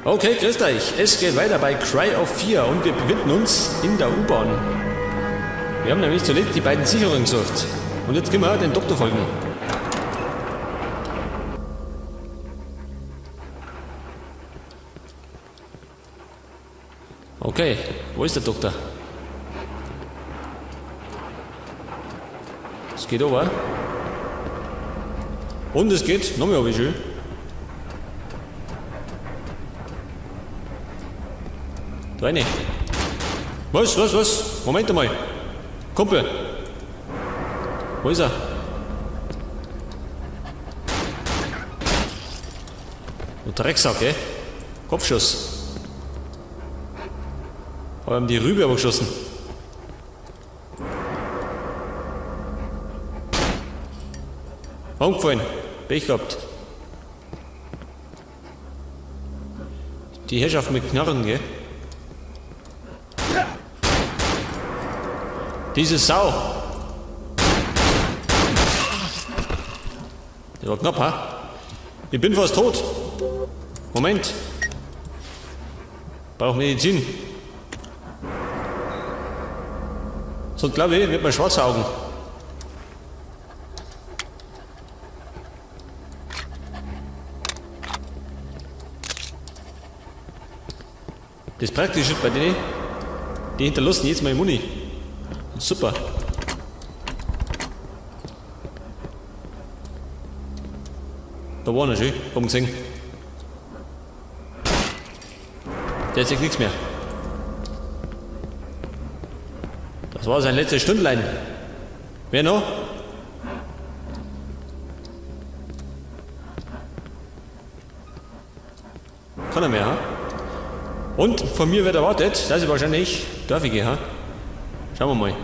Okay, grüßt euch. Es geht weiter bei Cry of 4 und wir befinden uns in der U-Bahn. Wir haben nämlich zuletzt die beiden Sicherungen gesucht. Und jetzt können wir den Doktor folgen. Okay, wo ist der Doktor? Es geht over. Und es geht noch mehr wie schön. Da rein. Was? Moment einmal. Kumpel. Wo ist er? Du Drecksack, gell? Kopfschuss. Aber haben die Rübe aber geschossen. Umgefallen. Pech gehabt. Die Herrschaft mit Knarren, gell? Diese Sau. Der war knapp, ha? Ich bin fast tot. Moment. Brauch Medizin. Sonst glaube ich, wird man schwarze Augen. Das Praktische ist bei denen, die hinterlassen jetzt mal Muni. Super. Da war er schön, oben gesehen. Der hat sich nichts mehr. Das war sein letztes Stündlein. Wer noch? Keiner mehr, ha? Und von mir wird erwartet, dass ich wahrscheinlich dürfen gehe, ha? Schauen wir mal.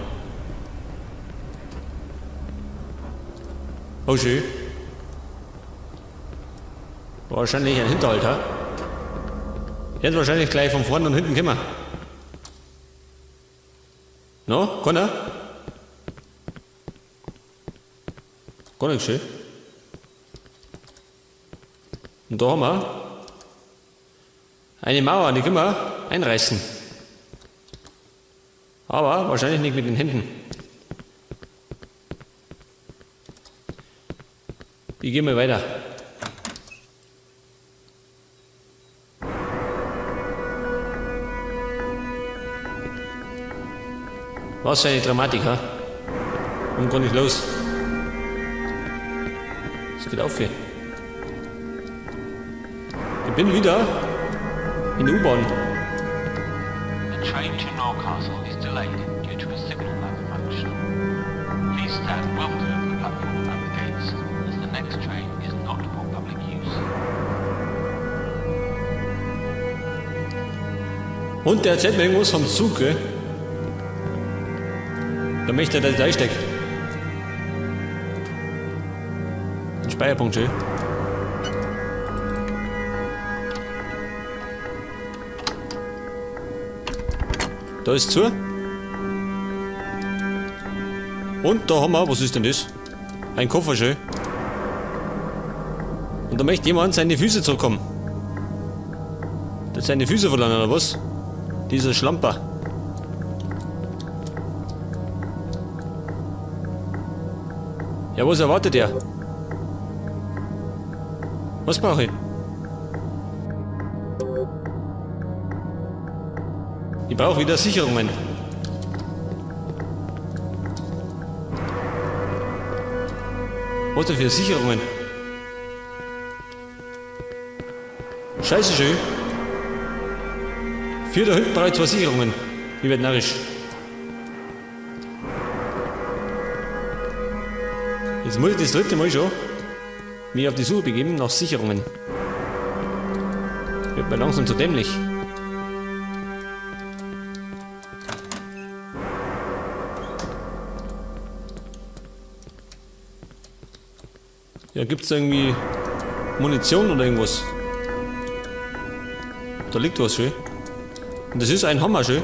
Oh schön. Wahrscheinlich ein Hinterhalt, ha? Jetzt wahrscheinlich gleich von vorne und hinten kommen. No, kann er? Gar nicht schön. Und da haben wir eine Mauer, die können wir einreißen. Aber wahrscheinlich nicht mit den Händen. Ich gehe mal weiter. Was für eine Dramatik, ha? Und gar nicht los. Es geht auf hier. Ich bin wieder in der U-Bahn. The train to Newcastle is delayed due to a signal malfunction. Please stand well clear of the platform and the gates, as the next train is not for public use. Und der erzählt mir irgendwas vom Zug, gell? Da möchte er, dass ich da einstecke. Ein Speicherpunkt, schön. Da ist zu. Und da haben wir, was ist denn das? Ein Koffer, schön. Und da möchte jemand seine Füße zurückkommen. Der hat seine Füße verloren, oder was? Dieser Schlamper. Ja, was erwartet er? Was brauche ich? Ich brauche wieder Sicherungen. Was denn für Sicherungen? Scheiße schön. Für da hinten brauche ich 2 Sicherungen. Ich werde narrisch. Jetzt muss ich das 3. Mal schon mich auf die Suche begeben nach Sicherungen. Wird mir langsam zu dämlich. Ja, gibt's da irgendwie Munition oder irgendwas? Da liegt was schön. Und das ist ein Hammer schön.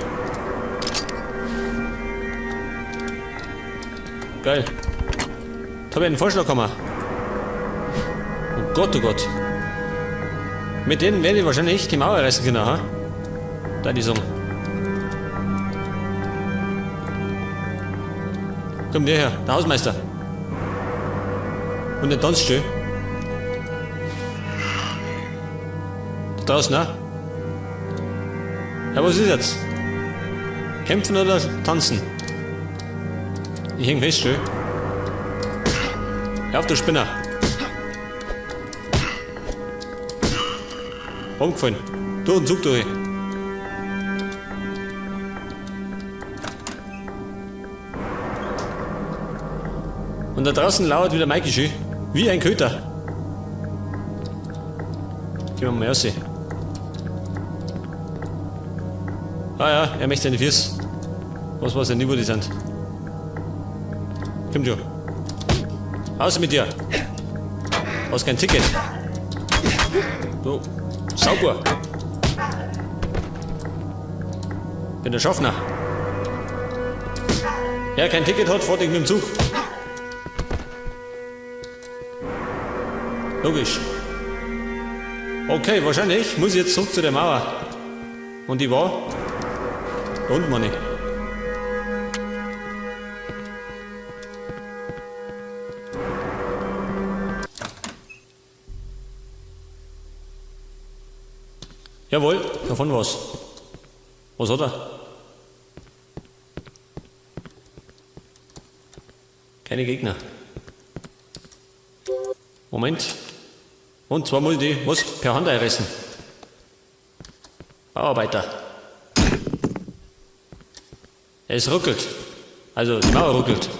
Geil. Da habe ich einen Vorschlaghammer. Oh Gott, oh Gott. Mit denen werde ich wahrscheinlich die Mauer reißen können, ha? Da die sagen. Komm der her, der Hausmeister. Und der tanzt schön. Da draußen, ne? Ja, was ist jetzt? Kämpfen oder tanzen? Ich häng fest, schön. Hör auf, du Spinner. Umgefallen. Durch den Zug durch. Und da draußen lauert wieder Maike schön. Wie ein Köter. Gehen wir mal raus. Ah ja, er möchte seine Füße. Was weiß er nicht, wo die sind. Komm schon. Raus mit dir. Hast kein Ticket. Du, Sauber. Bin der Schaffner. Wer kein Ticket hat, fährt nicht mit dem Zug. Logisch. Okay, wahrscheinlich muss ich jetzt zurück zu der Mauer. Und die war da unten, Manni. Jawohl, davon war's. Was hat er? Keine Gegner. Moment. Und zwar muss ich die, was? Per Hand einreißen. Bauarbeiter. Es ruckelt. Also die Mauer ruckelt.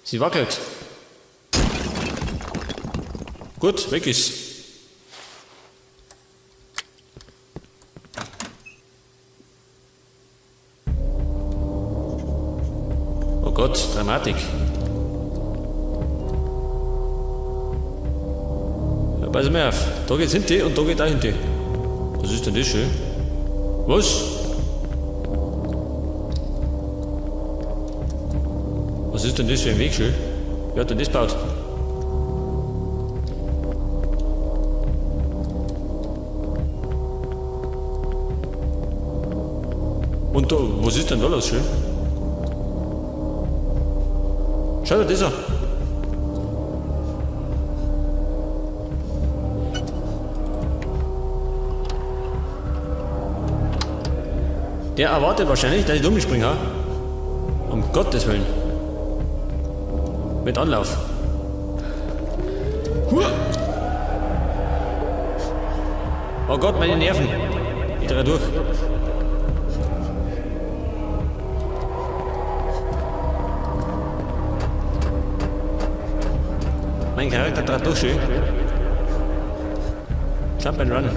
Sie wackelt. Gut, weg ist. Oh Gott, Dramatik. Ja, pass mal auf. Da geht's hinten und da geht auch hinten. Was ist denn das schön? Was? Was ist denn das für ein Weg schön? Wer hat denn das gebaut? Und da, was ist denn da los schön? Schau dir das an. Der erwartet wahrscheinlich, dass ich dumm springe. Um Gottes Willen. Mit Anlauf. Oh Gott, meine Nerven. Ich drehe durch. Mein Charakter dreht durch, schön. Jump and run.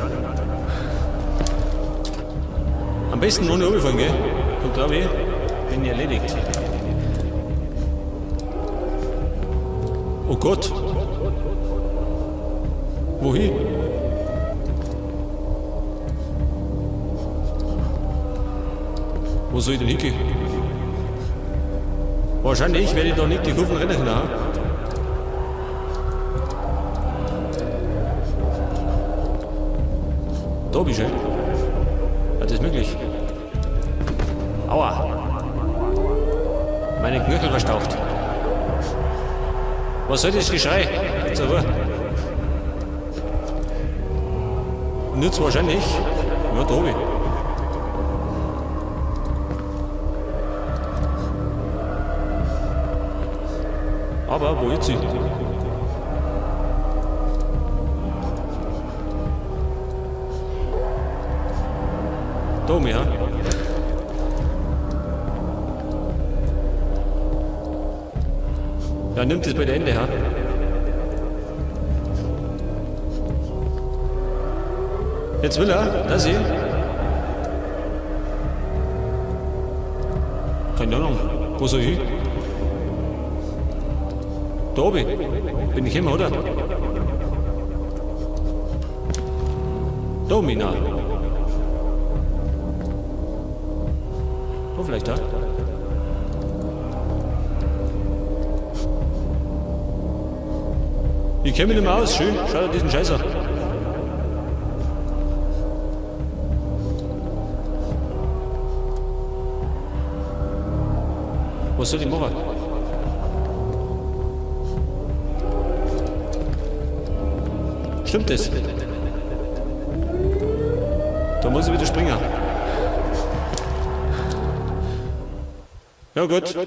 Am besten ohne Überfallen, gell? Und glaube ich, bin ich erledigt. Oh Gott. Wohin? Wo soll ich denn hingehen? Wahrscheinlich werde ich da nicht die Kurven rennen können. Da bist du. Ja, das ist möglich. Aua. Meine Knöchel verstaucht. Was soll das Geschrei? Jetzt aber. Nützt wahrscheinlich. Ja, da oben. Aber wo ist sie? Da oben, ja. Ja, nimmt das bei der Ende, ja. Jetzt will er, dass ich. Keine Ahnung, wo soll ich hin? Da oben. Bin ich immer, oder? Da oben, na. Da vielleicht, da. Ich kenne mich nicht mehr aus, schön. Schau dir diesen Scheiß an. was soll ich machen? Stimmt das? Da muss ich wieder springen. Ja gut.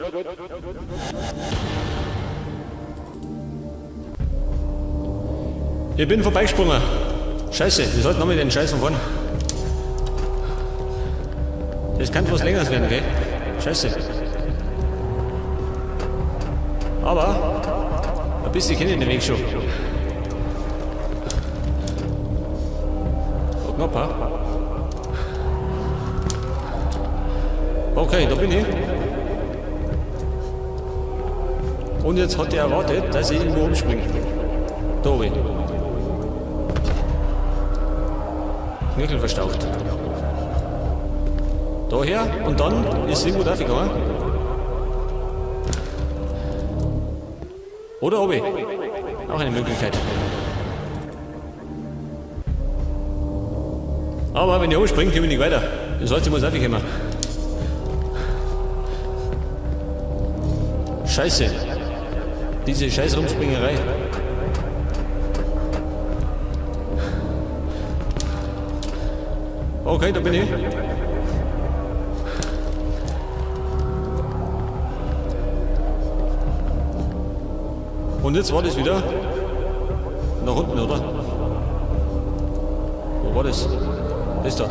Ich bin vorbeigesprungen. Scheiße, wir sollten nochmal den Scheiß von vorne. Das kann was Längeres werden, gell? Scheiße. Aber ein bisschen kenne ich den Weg schon. Oh, knapp, ha? Okay, da bin ich. Und jetzt hat er erwartet, dass ich irgendwo umspringe. Da oben. Knöchel verstaucht. Daher und dann ist irgendwo da gegangen. Oder oben. Auch eine Möglichkeit. Aber wenn ich umspringe, komme ich nicht weiter. Das heißt, ich muss aufkommen. Scheiße. Diese scheiß Rumspringerei. Okay, da bin ich. Und jetzt war das wieder nach unten, oder? Wo war das? Das da.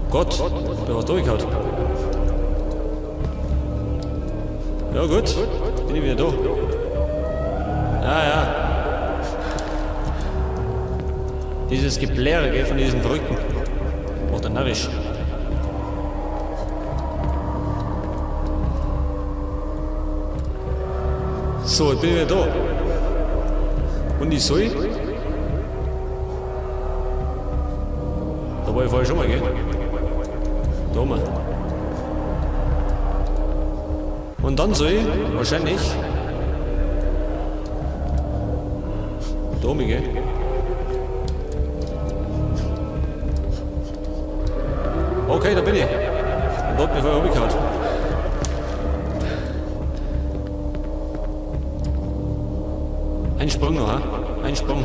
Gott, der hat durchgehauen. Ja gut, bin ich wieder da. Ja. Dieses Gebläre, gell, von diesen Verrückten. Macht er narrisch. So, jetzt bin ich wieder da. Und ich soll? Da war ich vorher schon mal, gell? Da oben. Und dann soll ich wahrscheinlich da oben, gell? Okay, da bin ich. Und dort bin ich vorher umgehauen. Ein Sprung noch, ha? Ein Sprung.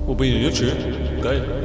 Wo bin ich jetzt schon? Geil.